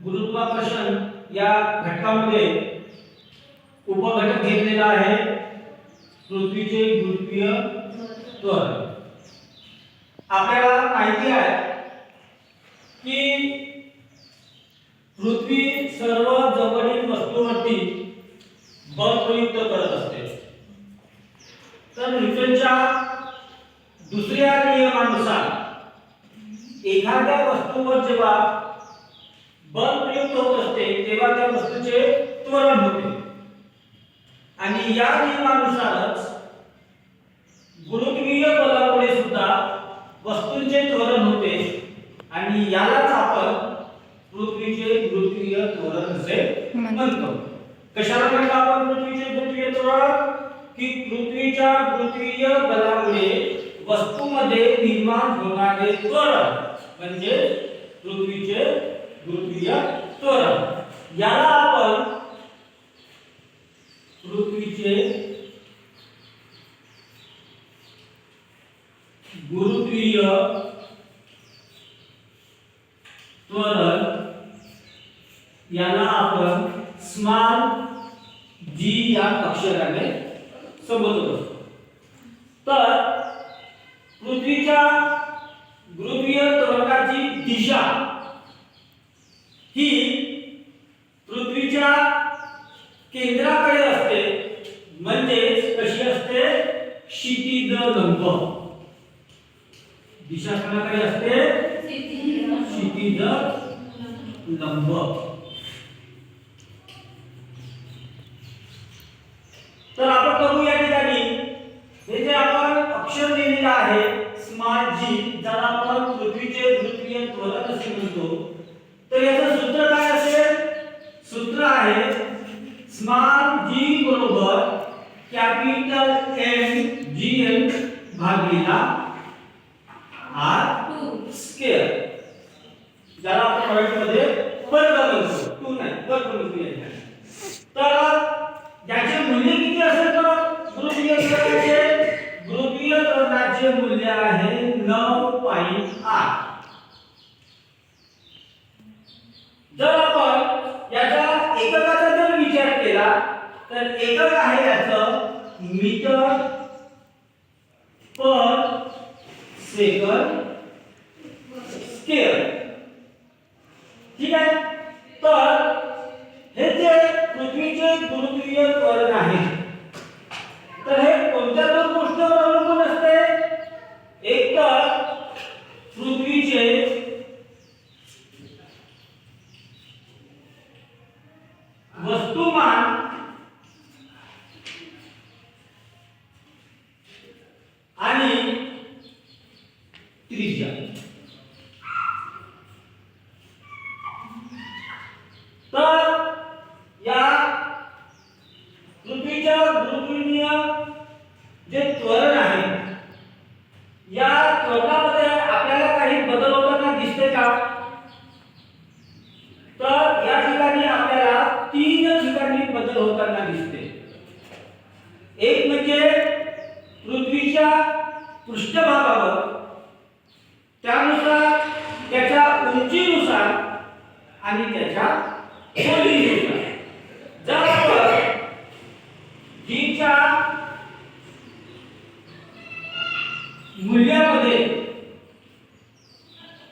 गुरुत्वाकर्षण या घटकामध्ये उपघटक घेतलेला आहे पृथ्वीचे गुरुत्वीय त्वरण। आपल्याला माहिती आहे की पृथ्वी सर्व जवळील वस्तूंवरती बल प्रयुक्त करत असते। तर न्यूटनच्या दुसऱ्या नियमानुसार एखाद्या वस्तूवर जेव्हा बल प्रयुक्त होत असते तेव्हा त्या वस्तूचे त्वरण होते आणि या नियमानुसारच गुरुत्वीय बलामुळे सुद्धा वस्तूंचे त्वरण होते आणि यालाच आपण पृथ्वीचे गुरुत्वीय त्वरण असे म्हणतो। कशाला म्हणतो आपण पृथ्वीचे गुरुत्वीय त्वरण? की पृथ्वीच्या गुरुत्वीय बलामुळे वस्तूमध्ये निर्माण होणारे त्वरण म्हणजे पृथ्वीचे गुरुत्वीय त्वरण। याला आपण पृथ्वीचे गुरुत्वीय त्वरण याला आपण स्मॉल g या अक्षराने संबोधत असतो। तर पृथ्वीच्या गुरुत्वीय त्वरणाची दिशा ही पृथ्वीच्या केंद्राकडे असते, म्हणजे कशी असते? क्षितिज लंब। दिशा कोणाकडे असते? क्षितिज लंब। तर आपण बघू या ठिकाणी हे जे आपण अक्षर लिहिलेलं आहे स्मॉल g, ज्याला आपण पृथ्वीचे गुरुत्वीय त्वरण असे म्हणतो, तर याचं सूत्र काय असेल? सूत्र आहे स्मॉल g बरोबर कॅपिटल M gn भागिले r स्क्वेअर, ज्याला आपण मराठीमध्ये वर्ग म्हणतो, टू नाही वर्ग म्हणतो। तर याचे मूल्य किती असेल? तर गुरुत्वीय त्वरणाचे मूल्य आहे 9.8। जर आपण याचा एककाचा जर विचार केला तर एकक आहे याचं मीटर पर सेकंड स्क्वेअर। ठीक आहे। तर हे जे पृथ्वीचे गुरुत्वीय त्वरण आहे तर हे कोणत्या दोन गोष्टींवर अवलंबून असते? एक तर पृथ्वीचे वस्तुमान आणि त्रिज्या। तर या पृथ्वीच्या गुरुत्वीय जे त्वरण आहे या त्वरणामध्ये आपल्याला काही बदल होताना दिसते का? तर या ठिकाणी आपल्याला तीन ठिकाणी बदल होताना दिसते। एक म्हणजे पृथ्वीच्या पृष्ठभागावर, त्यानुसार त्याच्या उंचीनुसार आणि त्याच्या खोलीनुसार। जर आपण g च्या मूल्यामध्ये